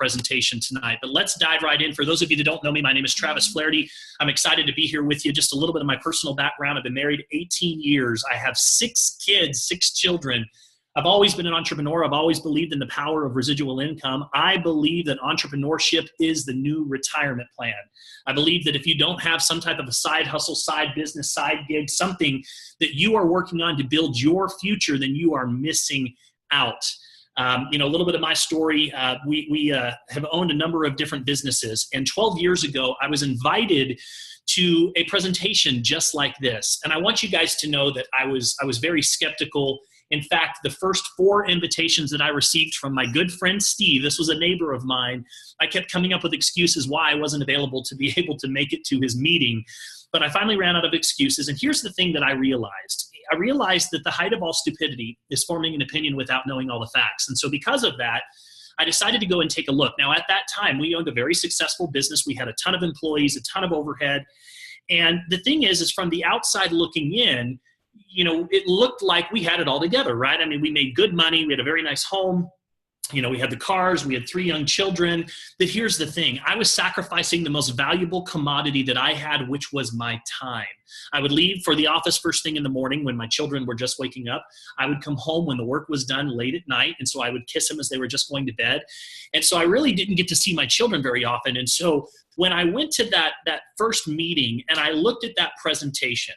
presentation tonight, but let's dive right in. For those of you that don't know me, my name is Travis Flaherty. I'm excited to be here with you. Just a little bit of my personal background. I've been married 18 years. I have 6 kids, 6 children. I've always been an entrepreneur. I've always believed in the power of residual income. I believe that entrepreneurship is the new retirement plan. I believe that if you don't have some type of a side hustle, side business, side gig, something that you are working on to build your future, then you are missing out. A little bit of my story, we have owned a number of different businesses. And 12 years ago, I was invited to a presentation just like this. And I want you guys to know that I was very skeptical. In fact, the first 4 invitations that I received from my good friend Steve, this was a neighbor of mine, I kept coming up with excuses why I wasn't available to be able to make it to his meeting. But I finally ran out of excuses. And here's the thing that I realized. I realized that the height of all stupidity is forming an opinion without knowing all the facts. And so because of that, I decided to go and take a look. Now, at that time, we owned a very successful business. We had a ton of employees, a ton of overhead. And the thing is from the outside looking in, it looked like we had it all together, right? I mean, we made good money. We had a very nice home. We had the cars. We had 3 young children. But here's the thing. I was sacrificing the most valuable commodity that I had, which was my time. I would leave for the office first thing in the morning when my children were just waking up. I would come home when the work was done late at night. And so I would kiss them as they were just going to bed. And so I really didn't get to see my children very often. And so when I went to that first meeting and I looked at that presentation,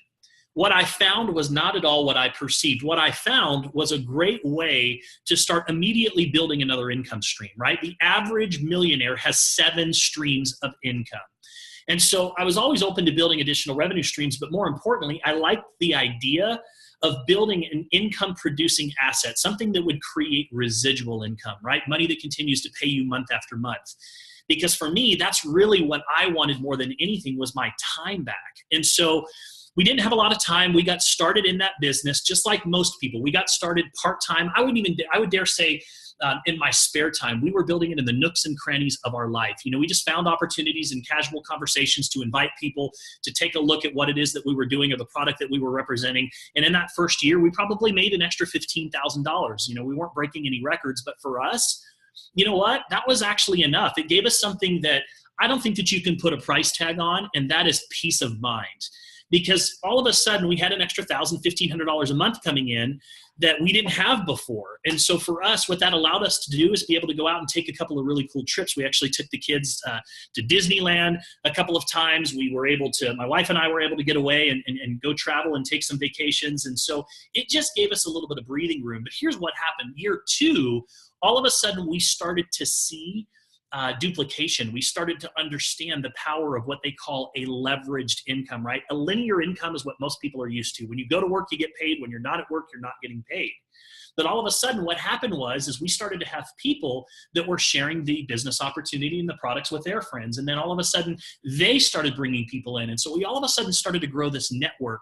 what I found was not at all what I perceived. What I found was a great way to start immediately building another income stream, right? The average millionaire has 7 streams of income. And so I was always open to building additional revenue streams, but more importantly, I liked the idea of building an income producing asset, something that would create residual income, right? Money that continues to pay you month after month. Because for me, that's really what I wanted more than anything was my time back. And so we didn't have a lot of time. We got started in that business just like most people. We got started part-time. I would dare say in my spare time. We were building it in the nooks and crannies of our life. We just found opportunities in casual conversations to invite people to take a look at what it is that we were doing or the product that we were representing. And in that first year, we probably made an extra $15,000. We weren't breaking any records, but for us, you know what? That was actually enough. It gave us something that I don't think that you can put a price tag on, and that is peace of mind. Because all of a sudden we had an extra $1,000, $1,500 a month coming in that we didn't have before. And so for us, what that allowed us to do is be able to go out and take a couple of really cool trips. We actually took the kids to Disneyland a couple of times. My wife and I were able to get away and go travel and take some vacations. And so it just gave us a little bit of breathing room. But here's what happened. Year 2, all of a sudden we started to see duplication. We started to understand the power of what they call a leveraged income, right? A linear income is what most people are used to. When you go to work, you get paid. When you're not at work, you're not getting paid. But all of a sudden what happened is we started to have people that were sharing the business opportunity and the products with their friends. And then all of a sudden they started bringing people in. And so we all of a sudden started to grow this network.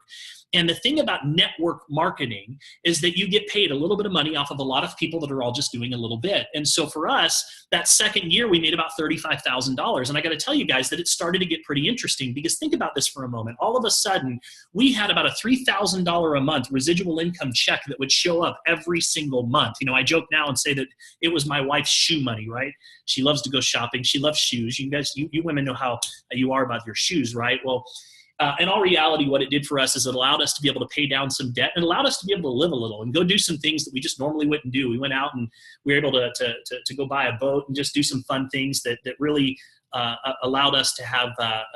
And the thing about network marketing is that you get paid a little bit of money off of a lot of people that are all just doing a little bit. And so for us, that second year, we made about $35,000. And I got to tell you guys that it started to get pretty interesting because think about this for a moment. All of a sudden, we had about a $3,000 a month residual income check that would show up every single month. I joke now and say that it was my wife's shoe money, right? She loves to go shopping. She loves shoes. You guys, you women know how you are about your shoes, right? Well, in all reality, what it did for us is it allowed us to be able to pay down some debt and allowed us to be able to live a little and go do some things that we just normally wouldn't do. We went out and we were able to go buy a boat and just do some fun things that really allowed us to have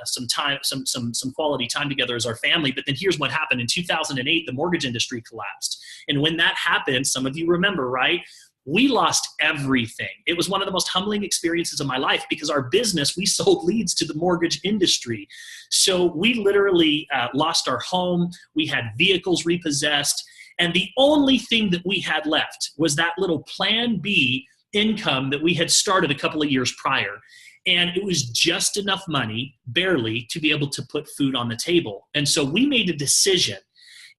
some time, some quality time together as our family. But then here's what happened. In 2008, the mortgage industry collapsed. And when that happened, some of you remember, right? We lost everything. It was one of the most humbling experiences of my life because our business, we sold leads to the mortgage industry. So we literally lost our home. We had vehicles repossessed. And the only thing that we had left was that little plan B income that we had started a couple of years prior. And it was just enough money, barely, to be able to put food on the table. And so we made a decision.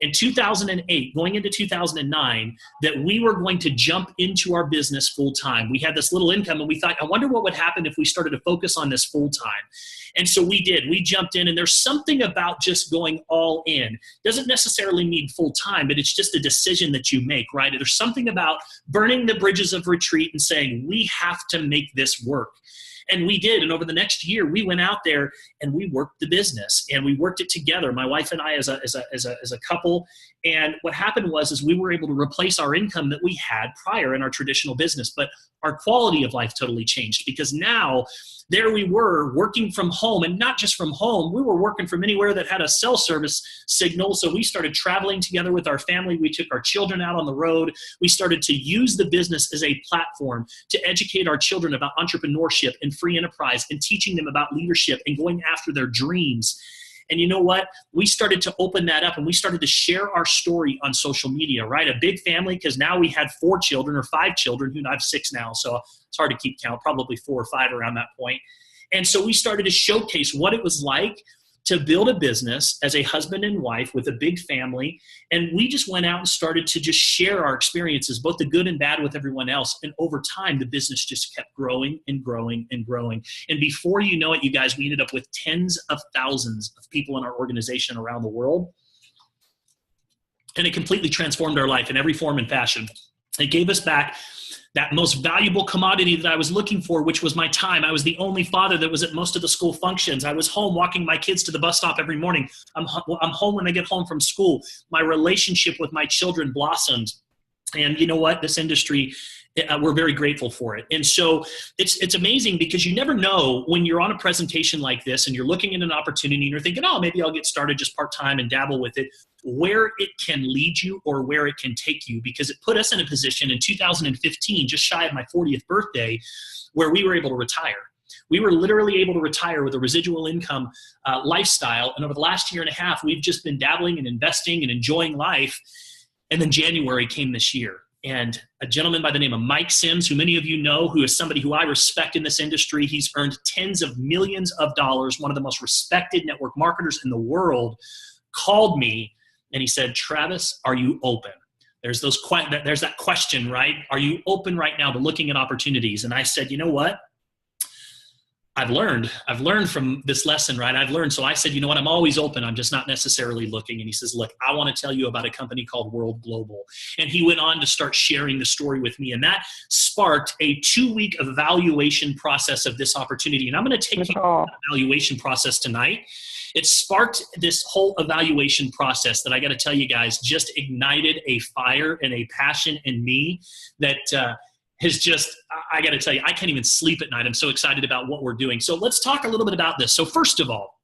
in 2008, going into 2009, that we were going to jump into our business full time. We had this little income and we thought, I wonder what would happen if we started to focus on this full time. And so we did. We jumped in, and there's something about just going all in. Doesn't necessarily mean full time, but it's just a decision that you make, right? There's something about burning the bridges of retreat and saying, we have to make this work. And we did. And over the next year, we went out there and we worked the business, and we worked it together, my wife and I as a couple. And what happened was we were able to replace our income that we had prior in our traditional business, but our quality of life totally changed, because now there we were working from home, and not just from home. We were working from anywhere that had a cell service signal. So we started traveling together with our family. We took our children out on the road. We started to use the business as a platform to educate our children about entrepreneurship and free enterprise, and teaching them about leadership and going after their dreams. And you know what? We started to open that up, and we started to share our story on social media, right? A big family, because now we had 4 children or 5 children, who I have 6 now, so it's hard to keep count, probably 4 or 5 around that point. And so we started to showcase what it was like to build a business as a husband and wife with a big family. And we just went out and started to just share our experiences, both the good and bad, with everyone else. And over time, the business just kept growing and growing and growing. And before you know it, you guys, we ended up with tens of thousands of people in our organization around the world. And it completely transformed our life in every form and fashion. It gave us back that most valuable commodity that I was looking for, which was my time. I was the only father that was at most of the school functions. I was home walking my kids to the bus stop every morning. I'm home when I get home from school. My relationship with my children blossomed. And you know what? This industry, we're very grateful for it. And so it's amazing, because you never know when you're on a presentation like this and you're looking at an opportunity and you're thinking, oh, maybe I'll get started just part-time and dabble with it, where it can lead you or where it can take you. Because it put us in a position in 2015, just shy of my 40th birthday, where we were able to retire. We were literally able to retire with a residual income lifestyle. And over the last year and a half, we've just been dabbling and investing and enjoying life. And then January came this year. And a gentleman by the name of Mike Sims, who many of you know, who is somebody who I respect in this industry. He's earned tens of millions of dollars, one of the most respected network marketers in the world, called me and he said, Travis, are you open? There's that question, right? Are you open right now to looking at opportunities? And I said, you know what? I've learned from this lesson, right? I've learned. So I said, you know what? I'm always open. I'm just not necessarily looking. And he says, look, I want to tell you about a company called World Global. And he went on to start sharing the story with me. And that sparked a 2-week evaluation process of this opportunity. And I'm going to take you through the evaluation process tonight. It sparked this whole evaluation process that I got to tell you guys just ignited a fire and a passion in me that, has just, I got to tell you, I can't even sleep at night. I'm so excited about what we're doing. So let's talk a little bit about this. So first of all,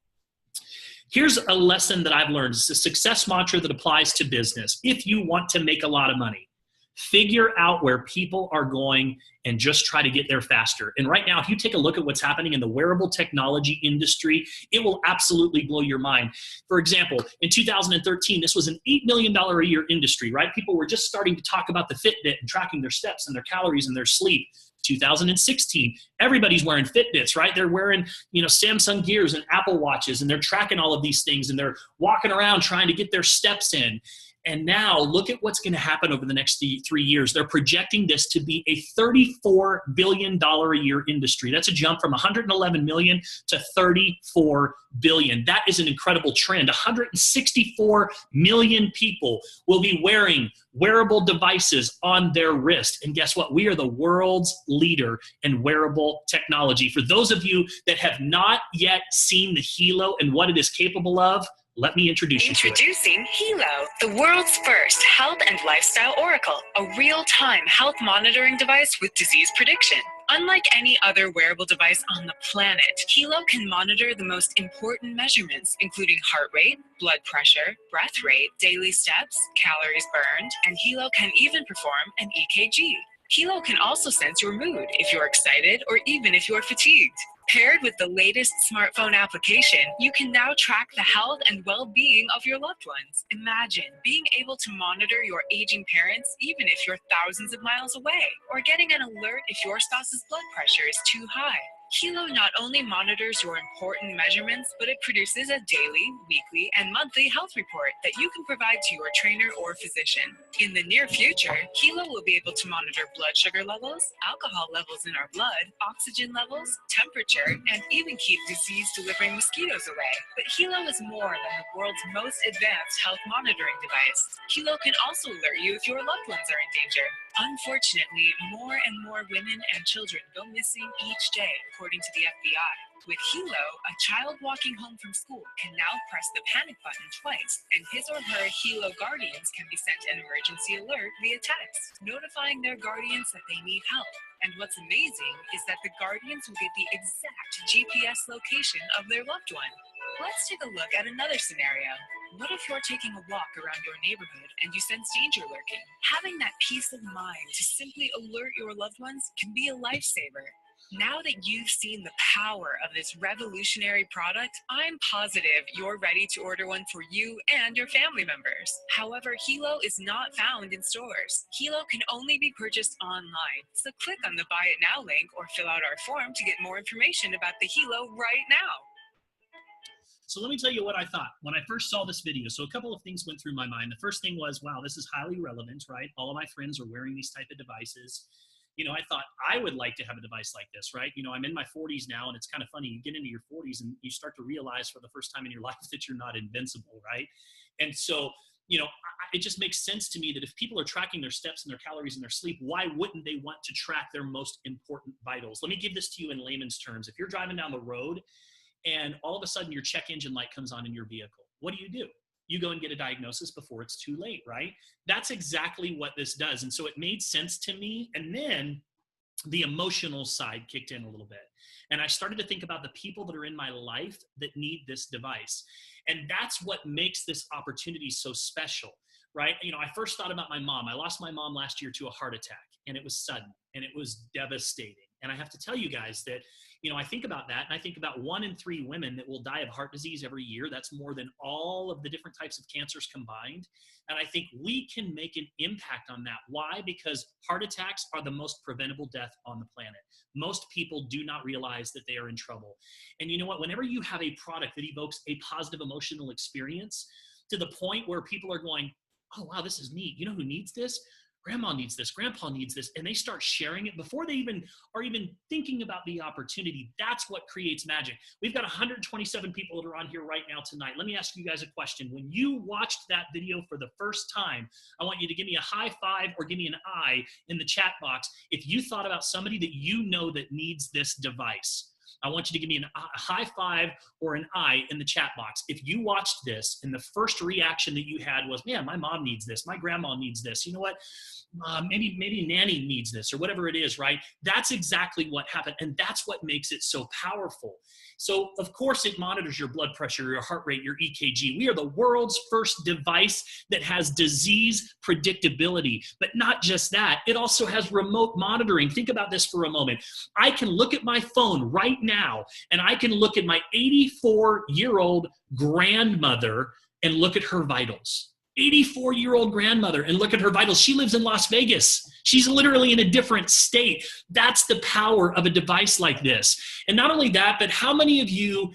here's a lesson that I've learned. It's a success mantra that applies to business. If you want to make a lot of money, figure out where people are going and just try to get there faster. And right now, if you take a look at what's happening in the wearable technology industry, it will absolutely blow your mind. For example, in 2013, this was an $8 million a year industry, right? People were just starting to talk about the Fitbit and tracking their steps and their calories and their sleep. 2016, everybody's wearing Fitbits, right? They're wearing, Samsung Gears and Apple Watches, and they're tracking all of these things, and they're walking around trying to get their steps in. And now look at what's going to happen over the next 3 years. They're projecting this to be a $34 billion a year industry. That's a jump from 111 million to 34 billion. That is an incredible trend. 164 million people will be wearing wearable devices on their wrist. And guess what? We are the world's leader in wearable technology. For those of you that have not yet seen the Helo and what it is capable of, let me introduce you to it. Introducing Helo, the world's first health and lifestyle oracle, a real-time health monitoring device with disease prediction. Unlike any other wearable device on the planet, Helo can monitor the most important measurements, including heart rate, blood pressure, breath rate, daily steps, calories burned, and Helo can even perform an EKG. Helo can also sense your mood if you're excited or even if you're fatigued. Paired with the latest smartphone application, you can now track the health and well-being of your loved ones. Imagine being able to monitor your aging parents even if you're thousands of miles away, or getting an alert if your spouse's blood pressure is too high. Helo not only monitors your important measurements, but it produces a daily, weekly, and monthly health report that you can provide to your trainer or physician. In the near future, Helo will be able to monitor blood sugar levels, alcohol levels in our blood, oxygen levels, temperature, and even keep disease-delivering mosquitoes away. But Helo is more than the world's most advanced health monitoring device. Helo can also alert you if your loved ones are in danger. Unfortunately, more and more women and children go missing each day, according to the FBI. With Helo, a child walking home from school can now press the panic button twice, and his or her Helo guardians can be sent an emergency alert via text, notifying their guardians that they need help. And what's amazing is that the guardians will get the exact GPS location of their loved one. Let's take a look at another scenario. What if you're taking a walk around your neighborhood and you sense danger lurking? Having that peace of mind to simply alert your loved ones can be a lifesaver. Now that you've seen the power of this revolutionary product, I'm positive you're ready to order one for you and your family members. However, Helo is not found in stores. Helo can only be purchased online. So click on the Buy It Now link or fill out our form to get more information about the Helo right now. So let me tell you what I thought when I first saw this video. So a couple of things went through my mind. The first thing was, wow, this is highly relevant, right? All of my friends are wearing these type of devices. You know, I thought I would like to have a device like this, right? You know, I'm in my 40s now, and it's kind of funny. You get into your 40s and you start to realize for the first time in your life that you're not invincible, right? And so, you know, it just makes sense to me that if people are tracking their steps and their calories and their sleep, why wouldn't they want to track their most important vitals? Let me give this to you in layman's terms. If you're driving down the road and all of a sudden your check engine light comes on in your vehicle, what do? You go and get a diagnosis before it's too late, right? That's exactly what this does. And so it made sense to me. And then the emotional side kicked in a little bit. And I started to think about the people that are in my life that need this device. And that's what makes this opportunity so special, right? You know, I first thought about my mom. I lost my mom last year to a heart attack, and it was sudden and it was devastating. And I have to tell you guys that, you know, I think about that, and I think about 1 in 3 women that will die of heart disease every year. That's more than all of the different types of cancers combined. And I think we can make an impact on that. Why? Because heart attacks are the most preventable death on the planet. Most people do not realize that they are in trouble. And you know what? Whenever you have a product that evokes a positive emotional experience to the point where people are going, oh, wow, this is neat. You know who needs this? Grandma needs this, grandpa needs this, and they start sharing it before they even are thinking about the opportunity. That's what creates magic. We've got 127 people that are on here right now tonight. Let me ask you guys a question. When you watched that video for the first time, I want you to give me a high five or give me an eye in the chat box if you thought about somebody that you know that needs this device. I want you to give me a high five or an eye in the chat box. If you watched this and the first reaction that you had was, man, my mom needs this, my grandma needs this, you know what? Maybe nanny needs this or whatever it is, right? That's exactly what happened. And that's what makes it so powerful. So of course it monitors your blood pressure, your heart rate, your EKG. We are the world's first device that has disease predictability, but not just that. It also has remote monitoring. Think about this for a moment. I can look at my phone right now and I can look at my 84-year-old grandmother and look at her vitals. 84-year-old grandmother and look at her vitals. She lives in Las Vegas. She's literally in a different state. That's the power of a device like this. And not only that, but how many of you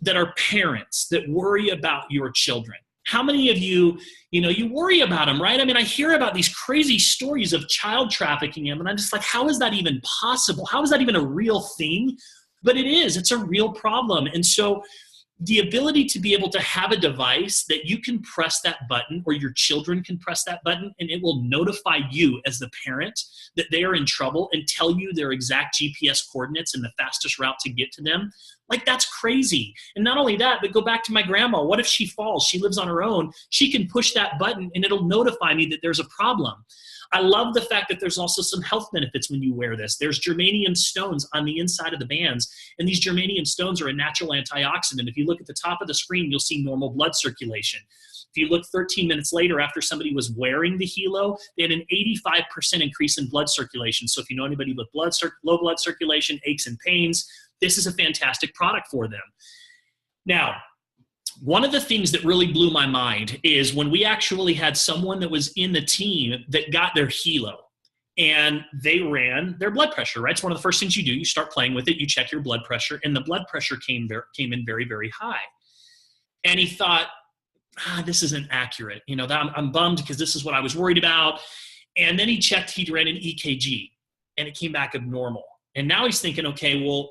that are parents that worry about your children? How many of you, you worry about them, right? I mean, I hear about these crazy stories of child trafficking, and I'm just like, how is that even possible? How is that even a real thing? But it is. It's a real problem. And so the ability to be able to have a device that you can press that button or your children can press that button and it will notify you as the parent that they are in trouble and tell you their exact GPS coordinates and the fastest route to get to them. Like, that's crazy. And not only that, but go back to my grandma. What if she falls? She lives on her own. She can push that button and it'll notify me that there's a problem. I love the fact that there's also some health benefits when you wear this. There's germanium stones on the inside of the bands, and these germanium stones are a natural antioxidant. If you look at the top of the screen, you'll see normal blood circulation. If you look 13 minutes later after somebody was wearing the Helo, they had an 85% increase in blood circulation. So if you know anybody with low blood circulation, aches and pains, this is a fantastic product for them. Now, one of the things that really blew my mind is when we actually had someone that was in the team that got their Helo. and they ran their blood pressure, right? It's one of the first things you do. You start playing with it, you check your blood pressure, and the blood pressure came in very, very high. And he thought, this isn't accurate. I'm bummed because this is what I was worried about. And then he ran an EKG, and it came back abnormal. And now he's thinking, okay, well,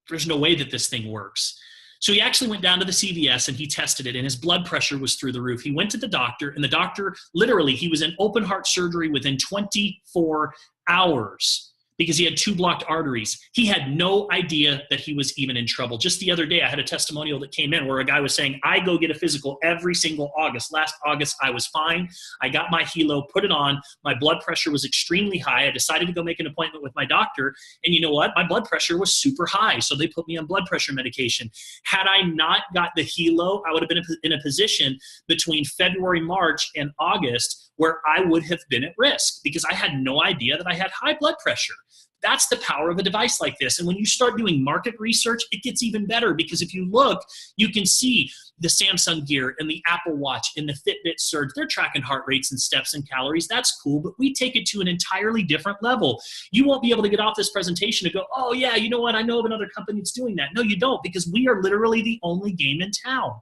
there's no way that this thing works. So he actually went down to the CVS and he tested it, and his blood pressure was through the roof. He went to the doctor, and the doctor, literally, he was in open heart surgery within 24 hours because he had 2 blocked arteries. He had no idea that he was even in trouble. Just the other day, I had a testimonial that came in where a guy was saying, I go get a physical every single August. Last August, I was fine. I got my Helo, put it on. My blood pressure was extremely high. I decided to go make an appointment with my doctor. And you know what? My blood pressure was super high. So they put me on blood pressure medication. Had I not got the Helo, I would have been in a position between February, March, and August where I would have been at risk because I had no idea that I had high blood pressure. That's the power of a device like this. And when you start doing market research, it gets even better because if you look, you can see the Samsung Gear and the Apple Watch and the Fitbit Surge. They're tracking heart rates and steps and calories. That's cool, but we take it to an entirely different level. You won't be able to get off this presentation and go, oh yeah, you know what? I know of another company that's doing that. No, you don't, because we are literally the only game in town.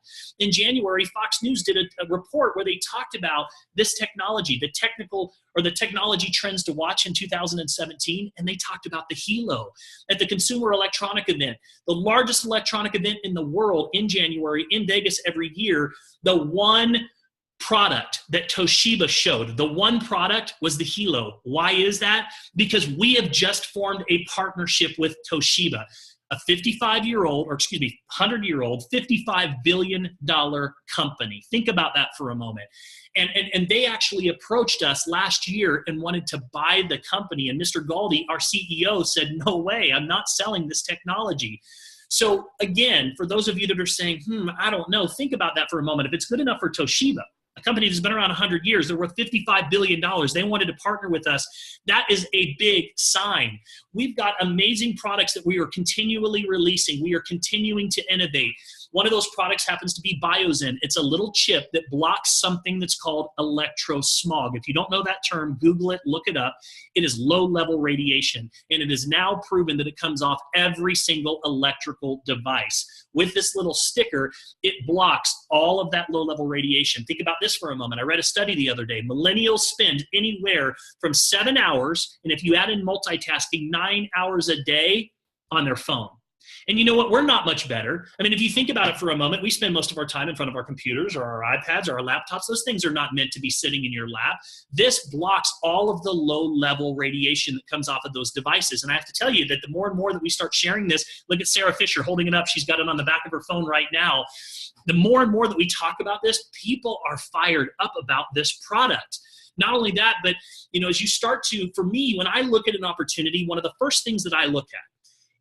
In January, Fox News did a report where they talked about this technology, the technology trends to watch in 2017, and they talked about the Helo at the Consumer Electronic Event, the largest electronic event in the world in January in Vegas every year. The one product that Toshiba showed, the one product was the Helo. Why is that? Because we have just formed a partnership with Toshiba, a 100-year-old, $55 billion company. Think about that for a moment. And they actually approached us last year and wanted to buy the company. And Mr. Galdi, our CEO, said, no way, I'm not selling this technology. So again, for those of you that are saying, I don't know, think about that for a moment. If it's good enough for Toshiba, a company that's been around 100 years, they're worth $55 billion. They wanted to partner with us. That is a big sign. We've got amazing products that we are continually releasing. We are continuing to innovate. One of those products happens to be Biozen. It's a little chip that blocks something that's called electrosmog. If you don't know that term, Google it, look it up. It is low-level radiation, and it is now proven that it comes off every single electrical device. With this little sticker, it blocks all of that low-level radiation. Think about this for a moment. I read a study the other day. Millennials spend anywhere from 7 hours, and if you add in multitasking, 9 hours a day on their phone. And you know what? We're not much better. I mean, if you think about it for a moment, we spend most of our time in front of our computers or our iPads or our laptops. Those things are not meant to be sitting in your lap. This blocks all of the low-level radiation that comes off of those devices. And I have to tell you that the more and more that we start sharing this, look at Sarah Fisher holding it up. She's got it on the back of her phone right now. The more and more that we talk about this, people are fired up about this product. Not only that, but as you start to, for me, when I look at an opportunity, one of the first things that I look at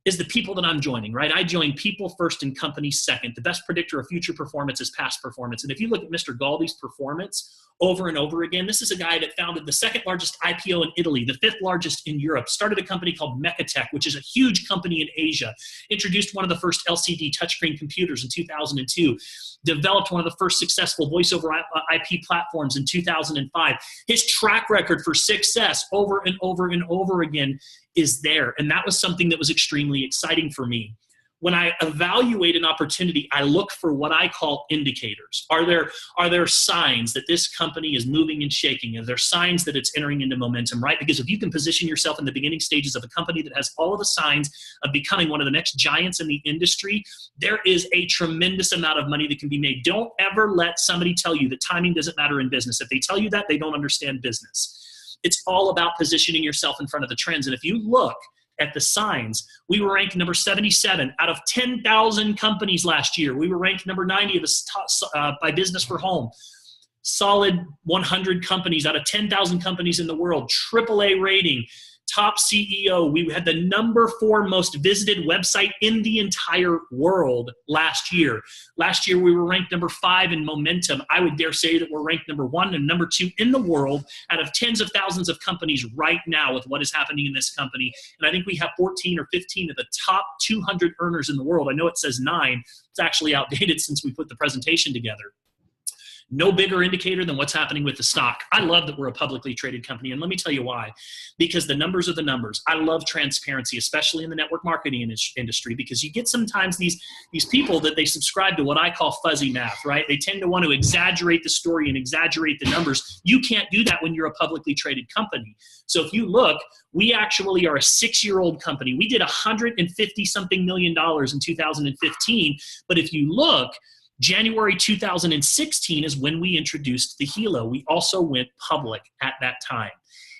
is the people that I'm joining, right? I join people first and companies second. The best predictor of future performance is past performance. And if you look at Mr. Galdi's performance over and over again, this is a guy that founded the second largest IPO in Italy, the 5th largest in Europe, started a company called Mecatech, which is a huge company in Asia, introduced one of the first LCD touchscreen computers in 2002, developed one of the first successful voice over IP platforms in 2005. His track record for success over and over and over again is there. And that was something that was extremely exciting for me. When I evaluate an opportunity, I look for what I call indicators. Are there signs that this company is moving and shaking? Are there signs that it's entering into momentum, right? Because if you can position yourself in the beginning stages of a company that has all of the signs of becoming one of the next giants in the industry, there is a tremendous amount of money that can be made. Don't ever let somebody tell you that timing doesn't matter in business. If they tell you that, they don't understand business. It's all about positioning yourself in front of the trends. And if you look at the signs, we were ranked number 77 out of 10,000 companies last year. We were ranked number 90 of the top, by Business for Home. Solid 100 companies out of 10,000 companies in the world. AAA rating. Top CEO. We had the number 4 most visited website in the entire world last year. Last year, we were ranked number 5 in momentum. I would dare say that we're ranked number 1 and number 2 in the world out of tens of thousands of companies right now with what is happening in this company. And I think we have 14 or 15 of the top 200 earners in the world. I know it says 9. It's actually outdated since we put the presentation together. No bigger indicator than what's happening with the stock. I love that we're a publicly traded company, and let me tell you why. Because the numbers are the numbers. I love transparency, especially in the network marketing industry, because you get sometimes these people that they subscribe to what I call fuzzy math, right? They tend to want to exaggerate the story and exaggerate the numbers. You can't do that when you're a publicly traded company. So if you look, we actually are a 6-year-old company. We did $150-something million in 2015, but if you look, January 2016 is when we introduced the Helo. We also went public at that time.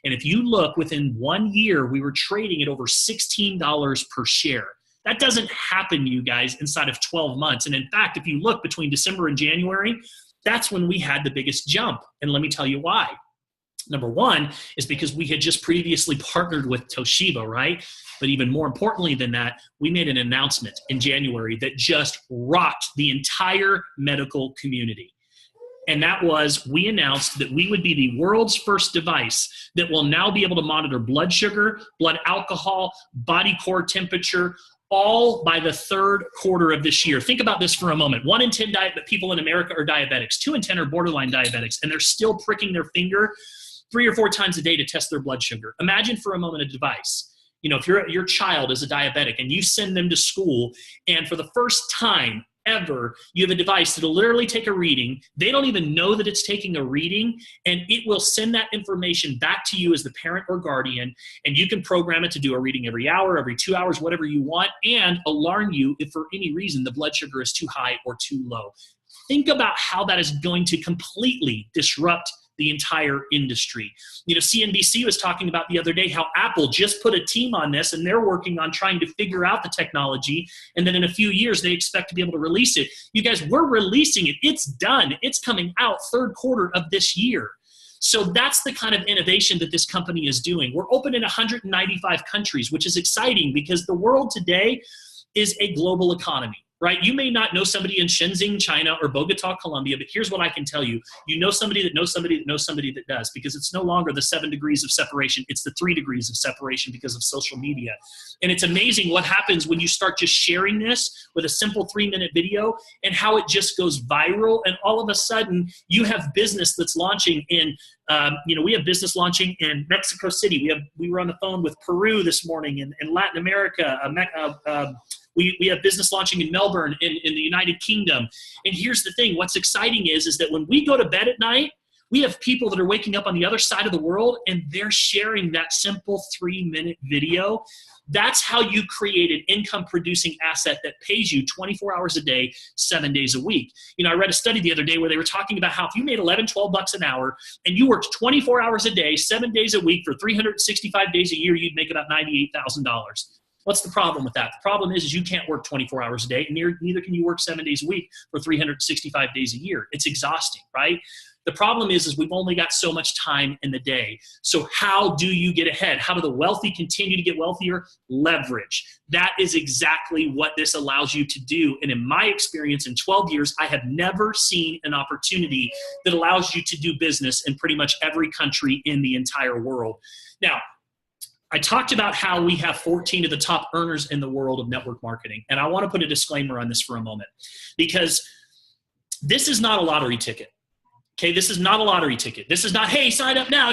And if you look, within 1 year, we were trading at over $16 per share. That doesn't happen, you guys, inside of 12 months. And in fact, if you look between December and January, that's when we had the biggest jump. And let me tell you why. Number one is because we had just previously partnered with Toshiba, right? But even more importantly than that, we made an announcement in January that just rocked the entire medical community. And that was, we announced that we would be the world's first device that will now be able to monitor blood sugar, blood alcohol, body core temperature, all by the third quarter of this year. Think about this for a moment. 1 in 10 people in America are diabetics. 2 in 10 are borderline diabetics, and they're still pricking their finger 3 or 4 times a day to test their blood sugar. Imagine for a moment a device. You know, if your child is a diabetic and you send them to school, and for the first time ever, you have a device that'll literally take a reading. They don't even know that it's taking a reading, and it will send that information back to you as the parent or guardian, and you can program it to do a reading every hour, every 2 hours, whatever you want, and alarm you if for any reason the blood sugar is too high or too low. Think about how that is going to completely disrupt the entire industry. You know, CNBC was talking about the other day how Apple just put a team on this, and they're working on trying to figure out the technology, and then in a few years they expect to be able to release it. You guys, we're releasing it. It's done. It's coming out third quarter of this year. So that's the kind of innovation that this company is doing. We're open in 195 countries, which is exciting because the world today is a global economy. Right? You may not know somebody in Shenzhen, China, or Bogota, Colombia, but here's what I can tell you. You know somebody that knows somebody that knows somebody that does, because it's no longer the 7 degrees of separation. It's the 3 degrees of separation because of social media. And it's amazing what happens when you start just sharing this with a simple 3-minute video and how it just goes viral. And all of a sudden, you have business that's launching in, we have business launching in Mexico City. We were on the phone with Peru this morning, in Latin America, We have business launching in Melbourne, in the United Kingdom. And here's the thing, what's exciting is that when we go to bed at night, we have people that are waking up on the other side of the world, and they're sharing that simple 3-minute video. That's how you create an income-producing asset that pays you 24 hours a day, 7 days a week. You know, I read a study the other day where they were talking about how if you made 11, 12 bucks an hour and you worked 24 hours a day, 7 days a week for 365 days a year, you'd make about $98,000. What's the problem with that? The problem is you can't work 24 hours a day, and neither can you work 7 days a week for 365 days a year. It's exhausting, right? The problem is we've only got so much time in the day. So how do you get ahead? How do the wealthy continue to get wealthier? Leverage. That is exactly what this allows you to do. And in my experience, in 12 years, I have never seen an opportunity that allows you to do business in pretty much every country in the entire world. Now, I talked about how we have 14 of the top earners in the world of network marketing. And I want to put a disclaimer on this for a moment, because this is not a lottery ticket. Okay, this is not a lottery ticket. This is not, hey, sign up now,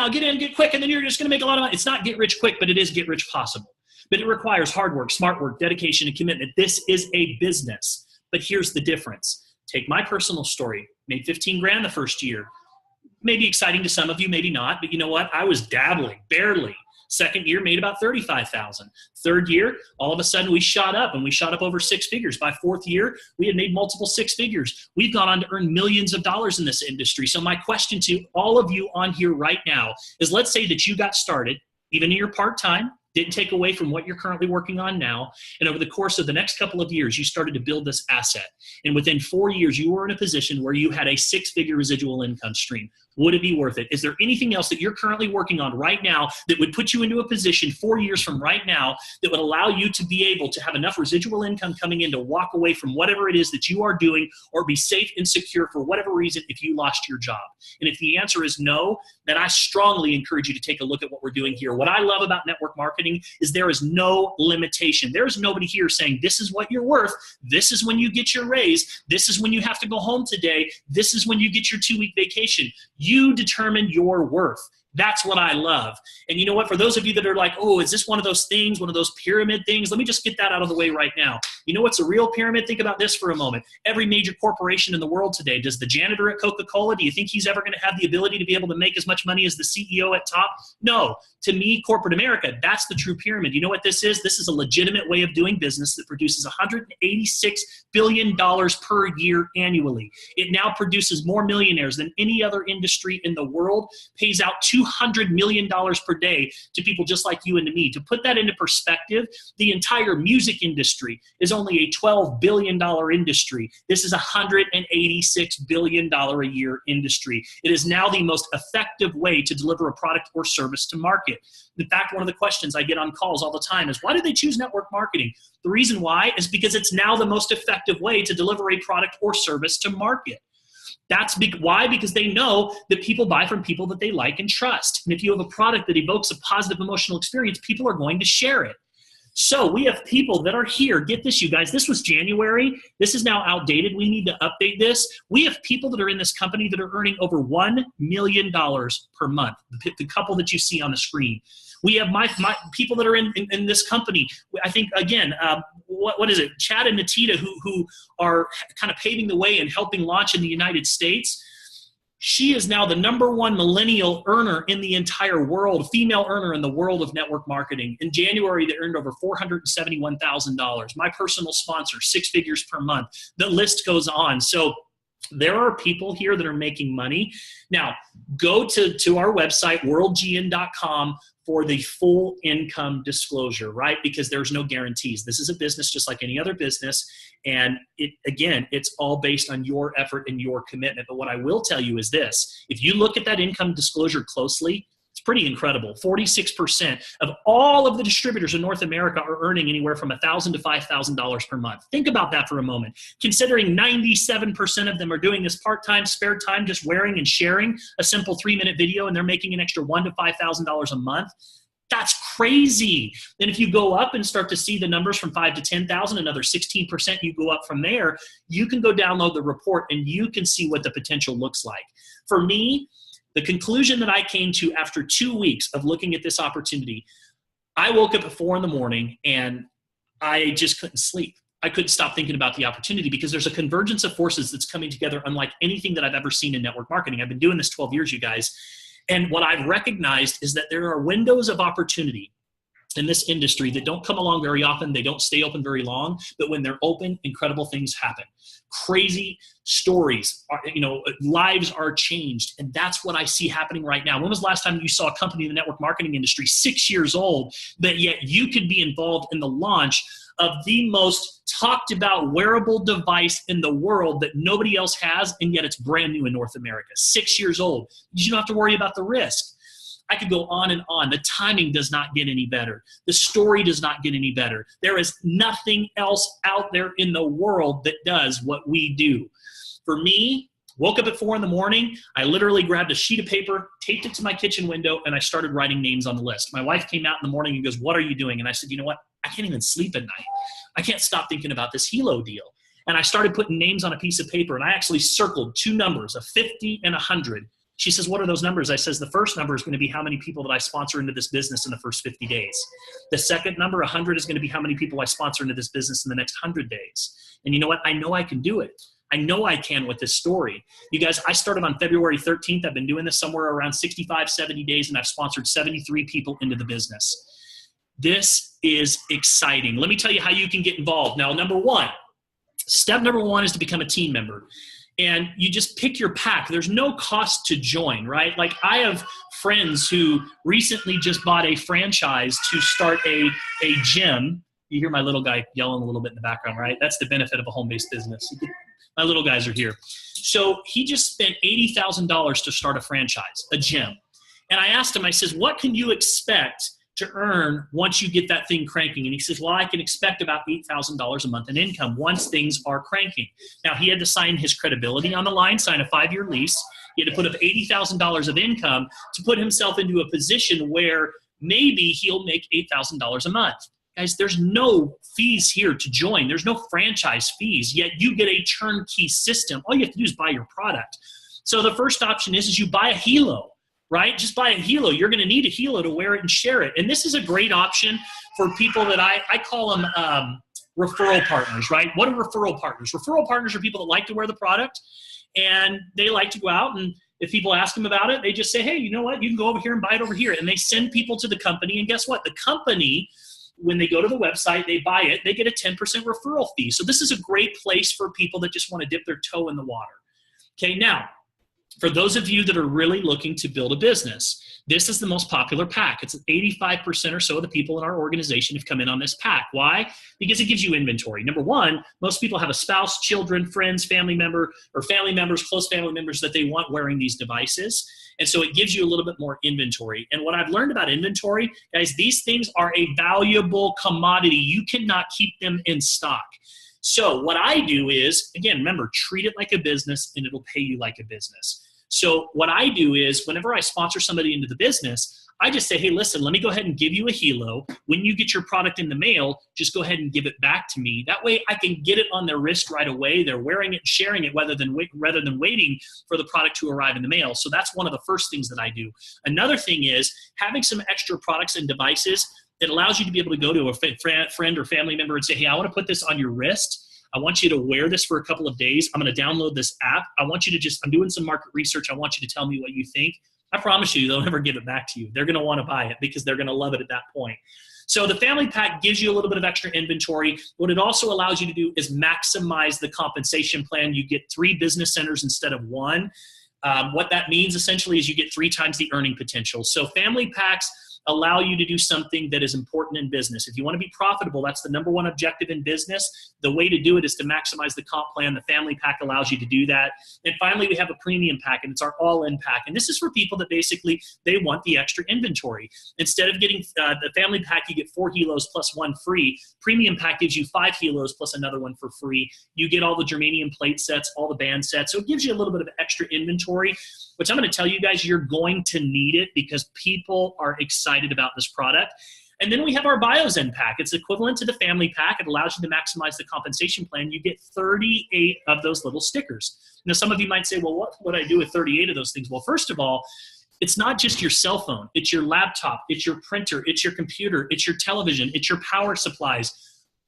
get in, get quick, and then you're just going to make a lot of money. It's not get rich quick, but it is get rich possible. But it requires hard work, smart work, dedication, and commitment. This is a business. But here's the difference. Take my personal story. Made 15 grand the first year. Maybe exciting to some of you, maybe not, but you know what? I was dabbling, barely. Second year, made about $35,000. Third year, all of a sudden we shot up, and we shot up over 6 figures. By fourth year, we had made multiple 6 figures. We've gone on to earn millions of dollars in this industry. So my question to all of you on here right now is, let's say that you got started, even in your part-time, didn't take away from what you're currently working on now, and over the course of the next couple of years, you started to build this asset. And within 4 years, you were in a position where you had a 6-figure residual income stream. Would it be worth it? Is there anything else that you're currently working on right now that would put you into a position 4 years from right now that would allow you to be able to have enough residual income coming in to walk away from whatever it is that you are doing, or be safe and secure for whatever reason if you lost your job? And if the answer is no, then I strongly encourage you to take a look at what we're doing here. What I love about network marketing is there is no limitation. There is nobody here saying this is what you're worth, this is when you get your raise, this is when you have to go home today, this is when you get your 2-week vacation. You determine your worth. That's what I love. And you know what? For those of you that are like, oh, is this one of those things, one of those pyramid things? Let me just get that out of the way right now. You know what's a real pyramid? Think about this for a moment. Every major corporation in the world today, does the janitor at Coca-Cola, do you think he's ever going to have the ability to be able to make as much money as the CEO at top? No. To me, corporate America, that's the true pyramid. You know what this is? This is a legitimate way of doing business that produces $186 billion per year annually. It now produces more millionaires than any other industry in the world, pays out $200 million per day to people just like you and to me. To put that into perspective, the entire music industry is only a $12 billion industry. This is a $186 billion a year industry. It is now the most effective way to deliver a product or service to market. In fact, one of the questions I get on calls all the time is, why do they choose network marketing? The reason why is because it's now the most effective way to deliver a product or service to market. That's why? Because they know that people buy from people that they like and trust. And if you have a product that evokes a positive emotional experience, people are going to share it. So we have people that are here. Get this, you guys. This was January. This is now outdated. We need to update this. We have people that are in this company that are earning over $1 million per month, the couple that you see on the screen. We have my people that are in this company. I think, again, what is it? Chad and Natita, who are kind of paving the way and helping launch in the United States. She is now the #1 millennial earner in the entire world, female earner in the world of network marketing. In January, they earned over $471,000. My personal sponsor, 6 figures per month. The list goes on. So there are people here that are making money. Now, go to our website, worldgn.com, for the full income disclosure, right? Because there's no guarantees. This is a business just like any other business. And it's all based on your effort and your commitment. But what I will tell you is this: if you look at that income disclosure closely, it's pretty incredible. 46% of all of the distributors in North America are earning anywhere from $1,000 to $5,000 per month. Think about that for a moment. Considering 97% of them are doing this part-time, spare time, just wearing and sharing a simple 3-minute video, and they're making an extra $1,000 to $5,000 a month. That's crazy. Then if you go up and start to see the numbers from 5 to 10,000, another 16%, you go up from there, you can go download the report and you can see what the potential looks like. For me, the conclusion that I came to after 2 weeks of looking at this opportunity, I woke up at 4 in the morning and I just couldn't sleep. I couldn't stop thinking about the opportunity because there's a convergence of forces that's coming together unlike anything that I've ever seen in network marketing. I've been doing this 12 years, you guys. And what I've recognized is that there are windows of opportunity in this industry that don't come along very often. They don't stay open very long, but when they're open, incredible things happen. Crazy stories, lives are changed. And that's what I see happening right now. When was the last time you saw a company in the network marketing industry 6 years old, that yet you could be involved in the launch of the most talked about wearable device in the world that nobody else has, and yet it's brand new in North America, 6 years old. You don't have to worry about the risk. I could go on and on. The timing does not get any better. The story does not get any better. There is nothing else out there in the world that does what we do. For me, woke up at 4 in the morning. I literally grabbed a sheet of paper, taped it to my kitchen window, and I started writing names on the list. My wife came out in the morning and goes, "What are you doing?" And I said, "You know what? I can't even sleep at night. I can't stop thinking about this Helo deal." And I started putting names on a piece of paper, and I actually circled 2 numbers, a 50 and 100. She says, "What are those numbers?" I says, "The first number is going to be how many people that I sponsor into this business in the first 50 days. The second number, 100, is going to be how many people I sponsor into this business in the next 100 days. And you know what? I know I can do it. I know I can with this story." You guys, I started on February 13th. I've been doing this somewhere around 65, 70 days, and I've sponsored 73 people into the business. This is exciting. Let me tell you how you can get involved. Now, step number one is to become a team member. And you just pick your pack. There's no cost to join, right? Like, I have friends who recently just bought a franchise to start a gym You hear my little guy yelling a little bit in the background, right? That's the benefit of a home-based business. My little guys are here. So he just spent $80,000 to start a franchise, a gym. And I asked him, I says, what can you expect to earn once you get that thing cranking? And he says, well, I can expect about $8,000 a month in income once things are cranking. Now, he had to sign his credibility on the line, sign a 5-year lease. He had to put up $80,000 of income to put himself into a position where maybe he'll make $8,000 a month. Guys, there's no fees here to join. There's no franchise fees, yet you get a turnkey system. All you have to do is buy your product. So the first option is you buy a Helo, right? Just buy a Helo. You're going to need a Helo to wear it and share it. And this is a great option for people that I call them referral partners, right? What are referral partners? Referral partners are people that like to wear the product, and they like to go out, and if people ask them about it, they just say, hey, you know what? You can go over here and buy it over here. And they send people to the company, and guess what? The company, when they go to the website, they buy it, they get a 10% referral fee. So this is a great place for people that just want to dip their toe in the water. Okay, now, for those of you that are really looking to build a business, this is the most popular pack. It's 85% or so of the people in our organization have come in on this pack. Why? Because it gives you inventory. Number one, most people have a spouse, children, friends, family member, or family members, close family members that they want wearing these devices. And so it gives you a little bit more inventory. And what I've learned about inventory, guys, these things are a valuable commodity. You cannot keep them in stock. So what I do is, again, remember, treat it like a business and it'll pay you like a business. So what I do is whenever I sponsor somebody into the business, I just say, hey, listen, let me go ahead and give you a Helo. When you get your product in the mail, just go ahead and give it back to me. That way I can get it on their wrist right away. They're wearing it and sharing it rather than waiting for the product to arrive in the mail. So that's one of the first things that I do. Another thing is having some extra products and devices that allows you to be able to go to a friend or family member and say, hey, I want to put this on your wrist. I want you to wear this for a couple of days. I'm going to download this app. I want you to I'm doing some market research. I want you to tell me what you think. I promise you, they'll never give it back to you. They're going to want to buy it because they're going to love it at that point. So the family pack gives you a little bit of extra inventory. What it also allows you to do is maximize the compensation plan. You get 3 business centers instead of 1. What that means essentially is you get 3 times the earning potential. So family packs allow you to do something that is important in business. If you want to be profitable, that's the number one objective in business. The way to do it is to maximize the comp plan. The family pack allows you to do that. And finally, we have a premium pack, and it's our all-in pack. And this is for people that basically, they want the extra inventory. Instead of getting the family pack, you get 4 Helos plus 1 free. Premium pack gives you 5 Helos plus another one for free. You get all the germanium plate sets, all the band sets. So it gives you a little bit of extra inventory, which I'm going to tell you guys, you're going to need it because people are excited about this product. And then we have our BioZen pack. It's equivalent to the family pack. It allows you to maximize the compensation plan. You get 38 of those little stickers. Now, some of you might say, well, what would I do with 38 of those things? Well, first of all, it's not just your cell phone. It's your laptop. It's your printer. It's your computer. It's your television. It's your power supplies.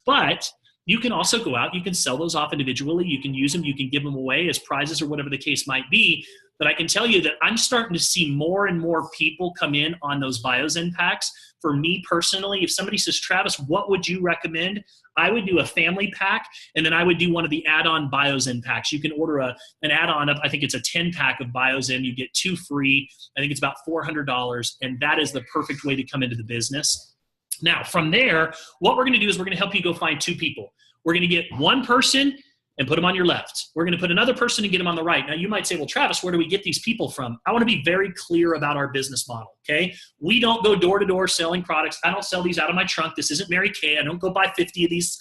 But you can also go out. You can sell those off individually. You can use them. You can give them away as prizes or whatever the case might be. But I can tell you that I'm starting to see more and more people come in on those BioZen packs. For me personally, if somebody says, Travis, what would you recommend? I would do a family pack, and then I would do one of the add-on BioZen packs. You can order an add-on of, I think it's a 10-pack of BioZen. You get 2 free. I think it's about $400, and that is the perfect way to come into the business. Now, from there, what we're going to do is we're going to help you go find 2 people. We're going to get one person and put them on your left. We're going to put another person and get them on the right. Now, you might say, well, Travis, where do we get these people from? I want to be very clear about our business model, okay? We don't go door-to-door selling products. I don't sell these out of my trunk. This isn't Mary Kay. I don't go buy 50 of these,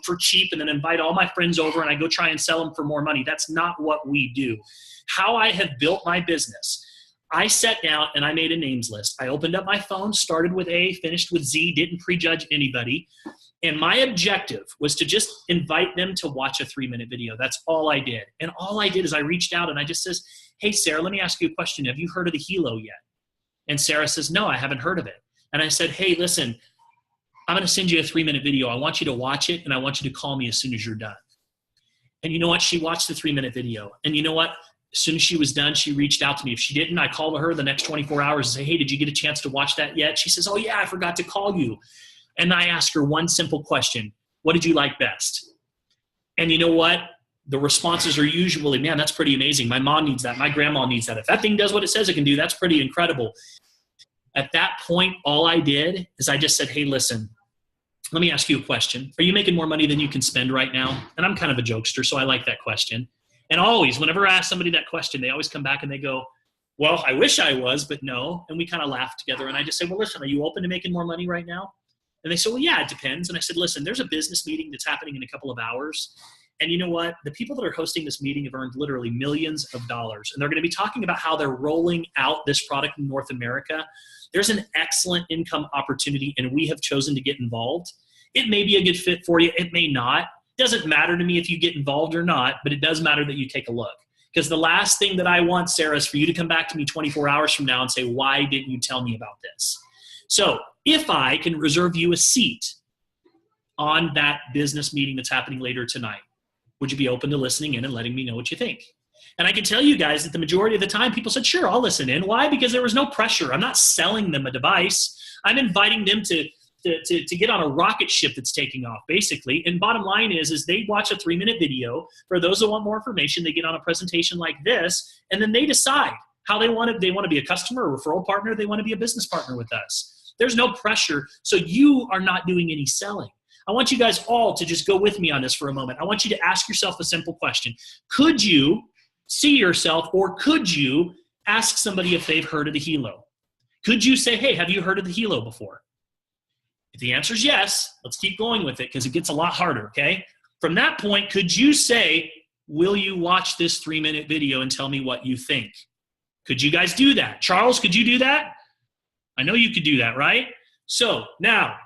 for cheap and then invite all my friends over and I go try and sell them for more money. That's not what we do. How I have built my business, I sat down and I made a names list. I opened up my phone, started with A, finished with Z, didn't prejudge anybody. And my objective was to just invite them to watch a 3-minute video. That's all I did. And all I did is I reached out and I just says, hey, Sarah, let me ask you a question. Have you heard of the Helo yet? And Sarah says, no, I haven't heard of it. And I said, hey, listen, I'm going to send you a 3-minute video. I want you to watch it and I want you to call me as soon as you're done. And you know what? She watched the 3-minute video. And you know what? As soon as she was done, she reached out to me. If she didn't, I called her the next 24 hours and say, hey, did you get a chance to watch that yet? She says, oh yeah, I forgot to call you. And I asked her one simple question. What did you like best? And you know what? The responses are usually, man, that's pretty amazing. My mom needs that. My grandma needs that. If that thing does what it says it can do, that's pretty incredible. At that point, all I did is I just said, hey, listen, let me ask you a question. Are you making more money than you can spend right now? And I'm kind of a jokester, so I like that question. And always, whenever I ask somebody that question, they always come back and they go, well, I wish I was, but no. And we kind of laugh together. And I just say, well, listen, are you open to making more money right now? And they say, well, yeah, it depends. And I said, listen, there's a business meeting that's happening in a couple of hours. And you know what? The people that are hosting this meeting have earned literally millions of dollars. And they're going to be talking about how they're rolling out this product in North America. There's an excellent income opportunity, and we have chosen to get involved. It may be a good fit for you. It may not. It doesn't matter to me if you get involved or not, but it does matter that you take a look. Because the last thing that I want, Sarah, is for you to come back to me 24 hours from now and say, why didn't you tell me about this? So if I can reserve you a seat on that business meeting that's happening later tonight, would you be open to listening in and letting me know what you think? And I can tell you guys that the majority of the time people said, sure, I'll listen in. Why? Because there was no pressure. I'm not selling them a device. I'm inviting them to get on a rocket ship that's taking off, basically. And bottom line is they watch a 3-minute video. For those that want more information, they get on a presentation like this, and then they decide how they want to be a customer, a referral partner, they want to be a business partner with us. There's no pressure, so you are not doing any selling. I want you guys all to just go with me on this for a moment. I want you to ask yourself a simple question. Could you see yourself, or could you ask somebody if they've heard of the Helo? Could you say, hey, have you heard of the Helo before? If the answer is yes, let's keep going with it because it gets a lot harder, okay? From that point, could you say, will you watch this 3-minute video and tell me what you think? Could you guys do that? Charles, could you do that? I know you could do that, right? So now,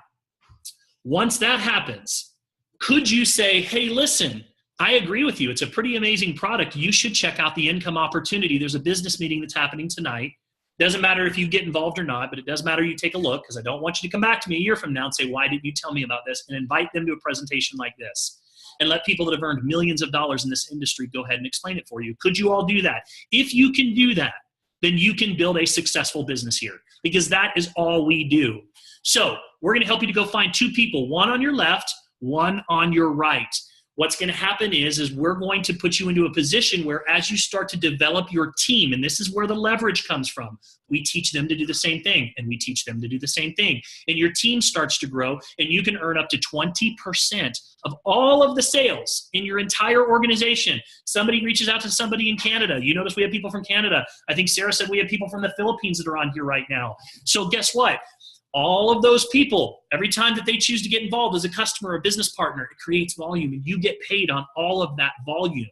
once that happens, could you say, hey, listen, I agree with you. It's a pretty amazing product. You should check out the income opportunity. There's a business meeting that's happening tonight. Doesn't matter if you get involved or not, but it does matter you take a look because I don't want you to come back to me a year from now and say, why didn't you tell me about this? And invite them to a presentation like this. And let people that have earned millions of dollars in this industry go ahead and explain it for you. Could you all do that? If you can do that, then you can build a successful business here because that is all we do. So we're going to help you to go find 2 people, one on your left, one on your right. What's going to happen is we're going to put you into a position where as you start to develop your team, and this is where the leverage comes from, we teach them to do the same thing, and we teach them to do the same thing. And your team starts to grow, and you can earn up to 20% of all of the sales in your entire organization. Somebody reaches out to somebody in Canada. You notice we have people from Canada. I think Sarah said we have people from the Philippines that are on here right now. So guess what? All of those people, every time that they choose to get involved as a customer or a business partner, it creates volume, and you get paid on all of that volume.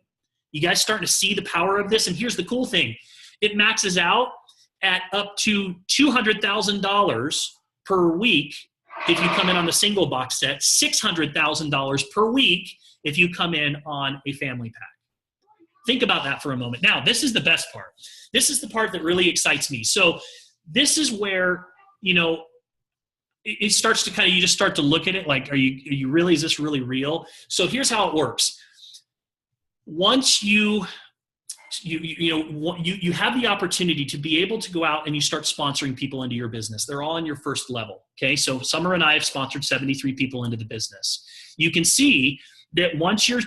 You guys starting to see the power of this? And here's the cool thing. It maxes out at up to $200,000 per week if you come in on the single box set, $600,000 per week if you come in on a family pack. Think about that for a moment. Now, this is the best part. This is the part that really excites me. So this is where, it starts to you just start to look at it like, are you really, is this really real? So here's how it works. Once you have the opportunity to be able to go out and you start sponsoring people into your business. They're all on your first level. Okay. So Summer and I have sponsored 73 people into the business. You can see that once your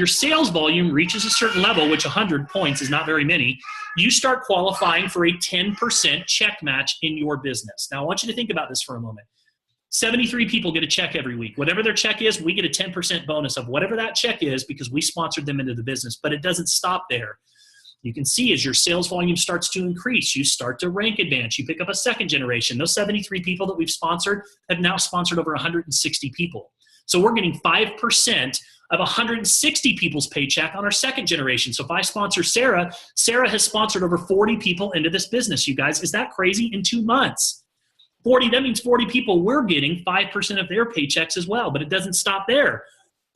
sales volume reaches a certain level, which 100 points is not very many, you start qualifying for a 10% check match in your business. Now, I want you to think about this for a moment. 73 people get a check every week. Whatever their check is, we get a 10% bonus of whatever that check is because we sponsored them into the business. But it doesn't stop there. You can see as your sales volume starts to increase, you start to rank advance. You pick up a second generation. Those 73 people that we've sponsored have now sponsored over 160 people. So we're getting 5% of 160 people's paycheck on our second generation. So if I sponsor Sarah, Sarah has sponsored over 40 people into this business, you guys. Is that crazy? In 2 months. 40, that means 40 people, we're getting 5% of their paychecks as well, but it doesn't stop there.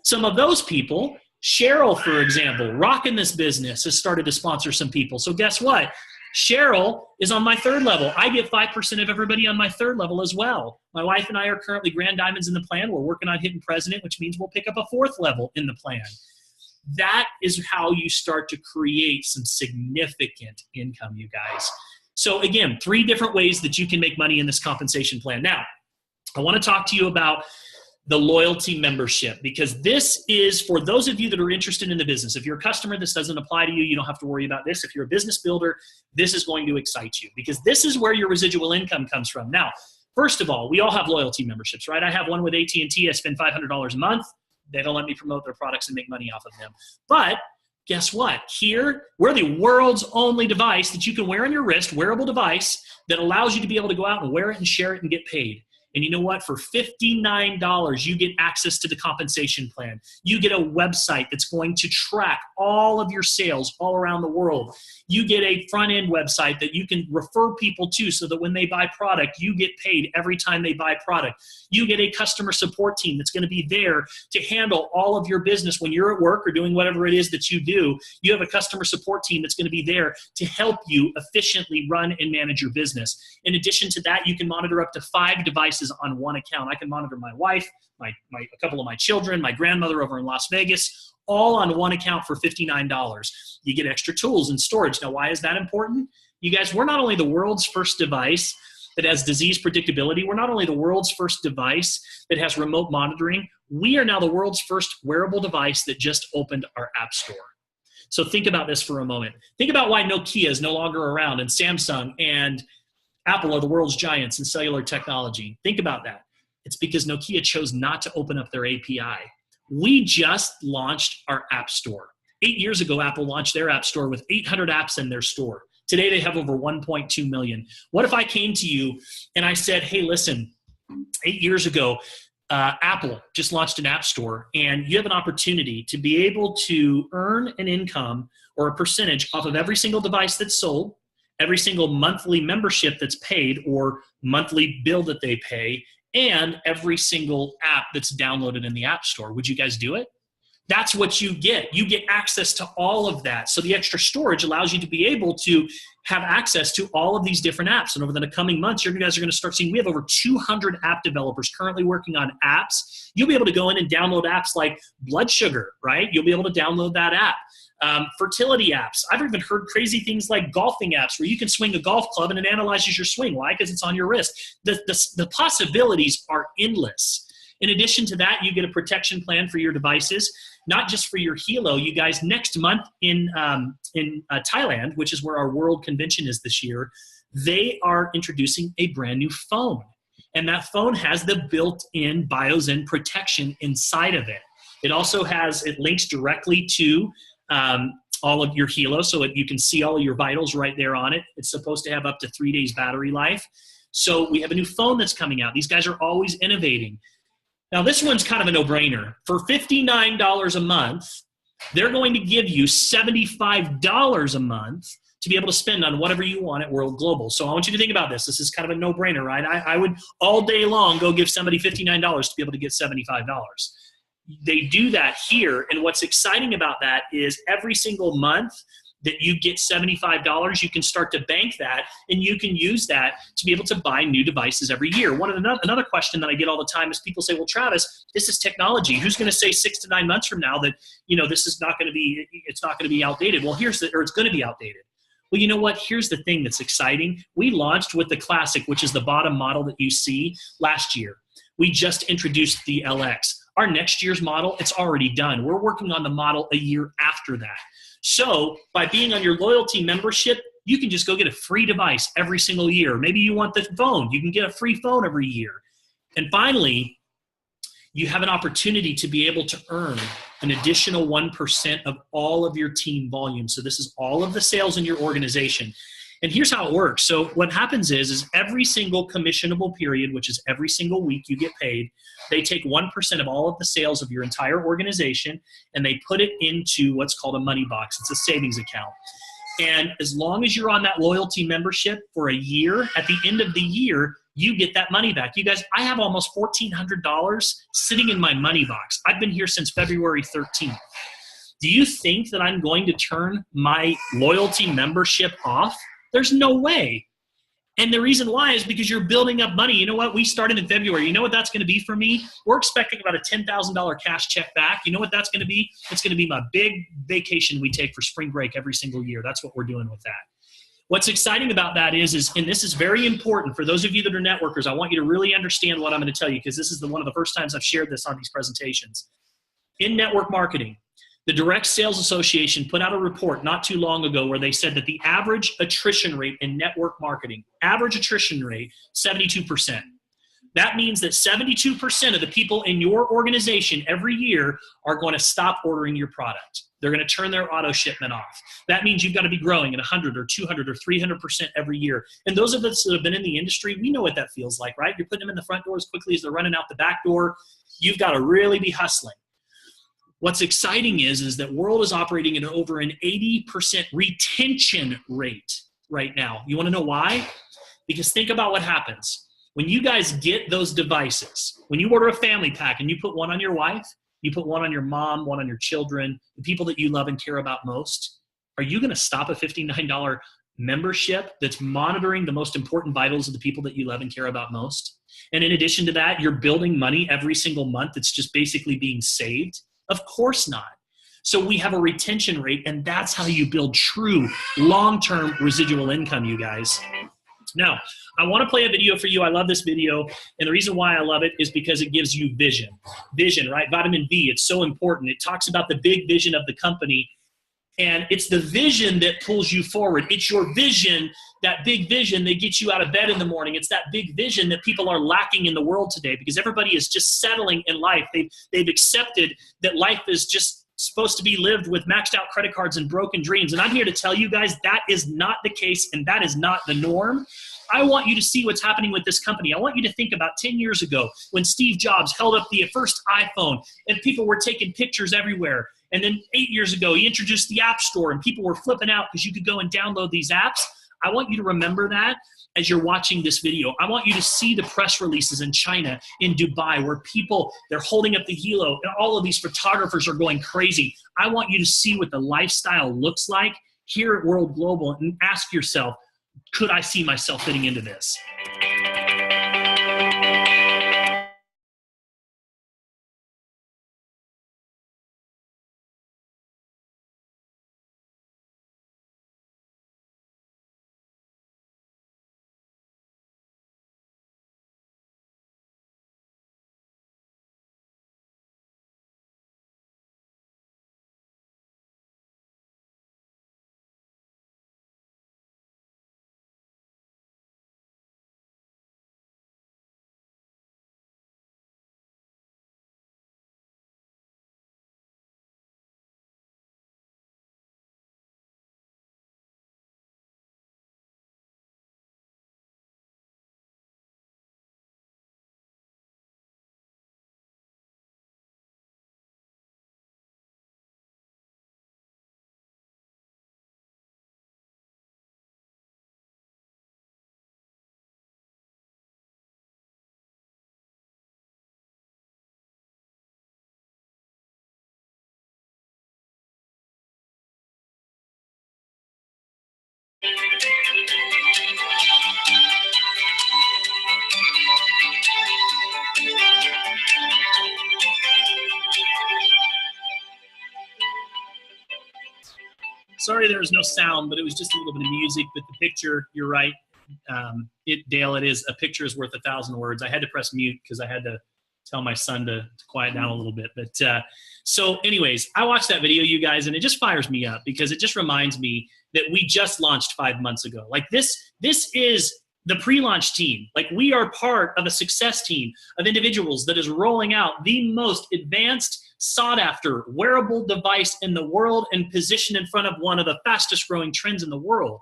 Some of those people, Cheryl, for example, rocking this business, has started to sponsor some people. So guess what? Cheryl is on my 3rd level. I get 5% of everybody on my 3rd level as well. My wife and I are currently grand diamonds in the plan. We're working on hitting president, which means we'll pick up a 4th level in the plan. That is how you start to create some significant income, you guys. So again, 3 different ways that you can make money in this compensation plan. Now, I want to talk to you about the loyalty membership, because this is for those of you that are interested in the business. If you're a customer, this doesn't apply to you. You don't have to worry about this. If you're a business builder, this is going to excite you because this is where your residual income comes from. Now, First of all, we all have loyalty memberships, right? I have one with AT&T. I spend $500 a month. They don't let me promote their products and make money off of them. But guess what? Here, we're the world's only device that you can wear on your wrist, wearable device that allows you to be able to go out and wear it and share it and get paid. And you know what? For $59, you get access to the compensation plan. You get a website that's going to track all of your sales all around the world. You get a front-end website that you can refer people to so that when they buy product, you get paid every time they buy product. You get a customer support team that's going to be there to handle all of your business when you're at work or doing whatever it is that you do. You have a customer support team that's going to be there to help you efficiently run and manage your business. In addition to that, you can monitor up to 5 devices on one account. I can monitor my wife, a couple of my children, my grandmother over in Las Vegas, all on one account for $59. You get extra tools and storage. Now, why is that important? You guys, we're not only the world's first device that has disease predictability, we're not only the world's first device that has remote monitoring, we are now the world's first wearable device that just opened our app store. So think about this for a moment. Think about why Nokia is no longer around and Samsung and Apple are the world's giants in cellular technology. Think about that. It's because Nokia chose not to open up their API. We just launched our app store. 8 years ago, Apple launched their app store with 800 apps in their store. Today, they have over 1.2 million. What if I came to you and I said, hey, listen, 8 years ago, Apple just launched an app store, and you have an opportunity to be able to earn an income or a percentage off of every single device that's sold, every single monthly membership that's paid or monthly bill that they pay, and every single app that's downloaded in the App Store. Would you guys do it? That's what you get. You get access to all of that. So the extra storage allows you to be able to have access to all of these different apps. And over the coming months, you guys are going to start seeing, we have over 200 app developers currently working on apps. You'll be able to go in and download apps like blood sugar, right? You'll be able to download that app. Fertility apps. I've even heard crazy things like golfing apps where you can swing a golf club and it analyzes your swing. Why? Because it's on your wrist. The possibilities are endless. In addition to that, you get a protection plan for your devices, not just for your Helo. You guys, next month in Thailand, which is where our world convention is this year, they are introducing a brand new phone. And that phone has the built-in BioZen protection inside of it. It also has, it links directly to all of your Helo, so you can see all of your vitals right there on it. It's supposed to have up to 3 days battery life. So we have a new phone that's coming out. These guys are always innovating. Now this one's kind of a no-brainer. For $59 a month, they're going to give you $75 a month to be able to spend on whatever you want at World Global. So I want you to think about this. This is kind of a no-brainer, right? I would all day long go give somebody $59 to be able to get $75. They do that here, and what's exciting about that is every single month that you get $75, you can start to bank that, and you can use that to be able to buy new devices every year. Another question that I get all the time is people say, well, Travis, this is technology. Who's going to say 6 to 9 months from now that, this is not going to be, it's not going to be outdated? Well, it's going to be outdated. Well, you know what? Here's the thing that's exciting. We launched with the Classic, which is the bottom model that you see last year. We just introduced the LX. Our next year's model, it's already done. We're working on the model a year after that. So by being on your loyalty membership, you can just go get a free device every single year. Maybe you want the phone. You can get a free phone every year. And finally, you have an opportunity to be able to earn an additional 1% of all of your team volume. So this is all of the sales in your organization. And here's how it works. So what happens is every single commissionable period, which is every single week you get paid, they take 1% of all of the sales of your entire organization and they put it into what's called a money box. It's a savings account. And as long as you're on that loyalty membership for a year, at the end of the year, you get that money back. You guys, I have almost $1,400 sitting in my money box. I've been here since February 13th. Do you think that I'm going to turn my loyalty membership off? There's no way. And the reason why is because you're building up money. You know what? We started in February. You know what that's going to be for me? We're expecting about a $10,000 cash check back. You know what that's going to be? It's going to be my big vacation we take for spring break every single year. That's what we're doing with that. What's exciting about that is, and this is very important for those of you that are networkers, I want you to really understand what I'm going to tell you because this is one of the first times I've shared this on these presentations. In network marketing, the Direct Sales Association put out a report not too long ago where they said that the average attrition rate in network marketing, average attrition rate, 72%. That means that 72% of the people in your organization every year are going to stop ordering your product. They're going to turn their auto shipment off. That means you've got to be growing at 100 or 200 or 300% every year. And those of us that have been in the industry, we know what that feels like, right? You're putting them in the front door as quickly as they're running out the back door. You've got to really be hustling. What's exciting is that World is operating at over an 80% retention rate right now. You want to know why? Because think about what happens. When you guys get those devices, when you order a family pack and you put one on your wife, you put one on your mom, one on your children, the people that you love and care about most, are you going to stop a $59 membership that's monitoring the most important vitals of the people that you love and care about most? And in addition to that, you're building money every single month that's just basically being saved? Of course not. So we have a retention rate, and that's how you build true long-term residual income, you guys. Now, I want to play a video for you. I love this video, and the reason why I love it is because it gives you vision. Vision, right? Vitamin V, it's so important. It talks about the big vision of the company, and it's the vision that pulls you forward. It's your vision, that big vision that gets you out of bed in the morning. It's that big vision that people are lacking in the world today because everybody is just settling in life. They've accepted that life is just supposed to be lived with maxed out credit cards and broken dreams. And I'm here to tell you guys that is not the case, and that is not the norm. I want you to see what's happening with this company. I want you to think about 10 years ago when Steve Jobs held up the first iPhone and people were taking pictures everywhere. And then 8 years ago, he introduced the App Store and people were flipping out because you could go and download these apps. I want you to remember that as you're watching this video. I want you to see the press releases in China, in Dubai, where people, they're holding up the Helo, and all of these photographers are going crazy. I want you to see what the lifestyle looks like here at World Global and ask yourself, could I see myself fitting into this? Sorry there was no sound, but it was just a little bit of music. But the picture, you're right. Dale, it is, a picture is worth 1,000 words. I had to press mute because I had to tell my son to quiet down a little bit. But so anyways, I watched that video, you guys, and it just fires me up because it just reminds me that we just launched 5 months ago. Like this is the pre-launch team. Like we are part of a success team of individuals that is rolling out the most advanced, sought after wearable device in the world and positioned in front of one of the fastest growing trends in the world.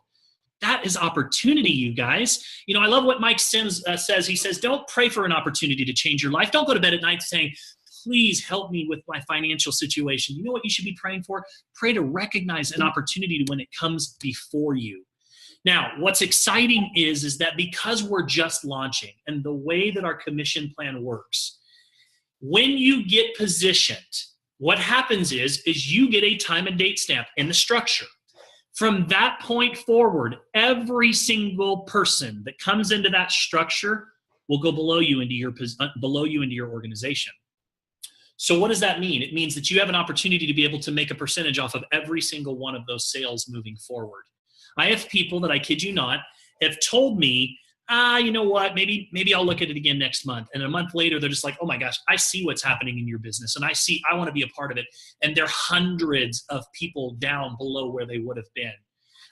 That is opportunity, you guys. You know, I love what Mike Sims says. He says, don't pray for an opportunity to change your life. Don't go to bed at night saying, please help me with my financial situation. You know what you should be praying for? Pray to recognize an opportunity when it comes before you. Now, what's exciting is that because we're just launching and the way that our commission plan works, when you get positioned, what happens is you get a time and date stamp in the structure. From that point forward, every single person that comes into that structure will go below you into your organization. So what does that mean? It means that you have an opportunity to be able to make a percentage off of every single one of those sales moving forward. I have people that, I kid you not, have told me, you know what, maybe I'll look at it again next month. And a month later, they're just like, oh my gosh, I see what's happening in your business. And I want to be a part of it. And they're hundreds of people down below where they would have been.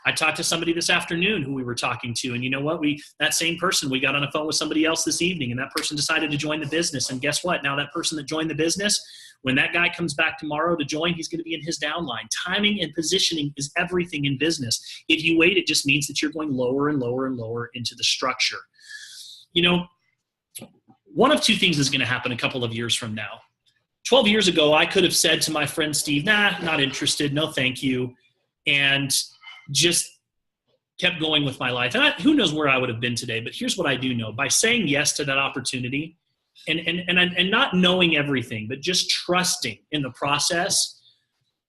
I talked to somebody this afternoon who we were talking to, and you know what? That same person, we got on a phone with somebody else this evening, and that person decided to join the business. And guess what? Now that person that joined the business, when that guy comes back tomorrow to join, he's going to be in his downline. Timing and positioning is everything in business. If you wait, it just means that you're going lower and lower and lower into the structure. You know, one of two things is going to happen a couple of years from now. 12 years ago, I could have said to my friend Steve, nah, not interested, no thank you, and just kept going with my life. And who knows where I would have been today, but here's what I do know. By saying yes to that opportunity and not knowing everything, but just trusting in the process,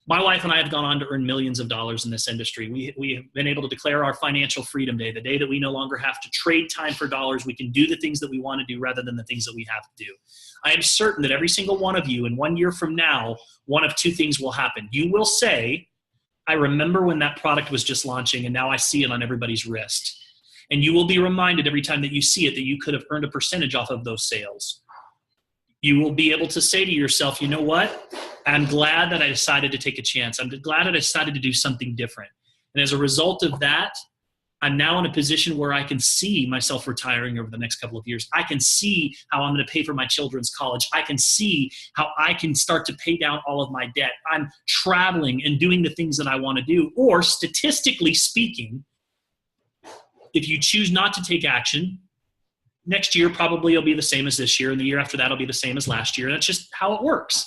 my wife and I have gone on to earn millions of dollars in this industry. We have been able to declare our financial freedom day, the day that we no longer have to trade time for dollars. We can do the things that we want to do rather than the things that we have to do. I am certain that every single one of you in 1 year from now, one of two things will happen. You will say, I remember when that product was just launching and now I see it on everybody's wrist. And you will be reminded every time that you see it that you could have earned a percentage off of those sales. You will be able to say to yourself, you know what? I'm glad that I decided to take a chance. I'm glad that I decided to do something different. And as a result of that, I'm now in a position where I can see myself retiring over the next couple of years. I can see how I'm going to pay for my children's college. I can see how I can start to pay down all of my debt. I'm traveling and doing the things that I want to do. Or statistically speaking, if you choose not to take action, next year probably will be the same as this year, and the year after that will be the same as last year. That's just how it works.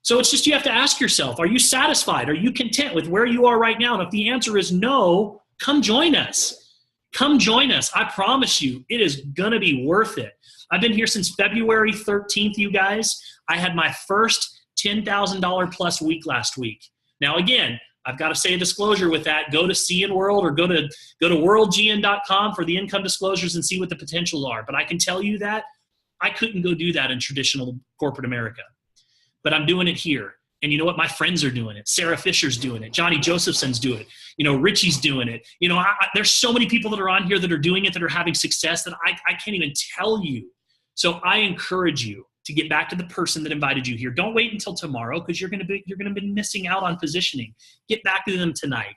So it's just you have to ask yourself, are you satisfied? Are you content with where you are right now? And if the answer is no, come join us. Come join us. I promise you, it is going to be worth it. I've been here since February 13th, you guys. I had my first $10,000 plus week last week. Now, again, I've got to say a disclosure with that. Go to CN World or go to worldgn.com for the income disclosures and see what the potentials are. But I can tell you that I couldn't go do that in traditional corporate America. But I'm doing it here. And you know what? My friends are doing it. Sarah Fisher's doing it. Johnny Josephson's doing it. You know, Richie's doing it. You know, there's so many people that are on here that are doing it, that are having success that I can't even tell you. So I encourage you to get back to the person that invited you here. Don't wait until tomorrow, because you're going to be missing out on positioning. Get back to them tonight.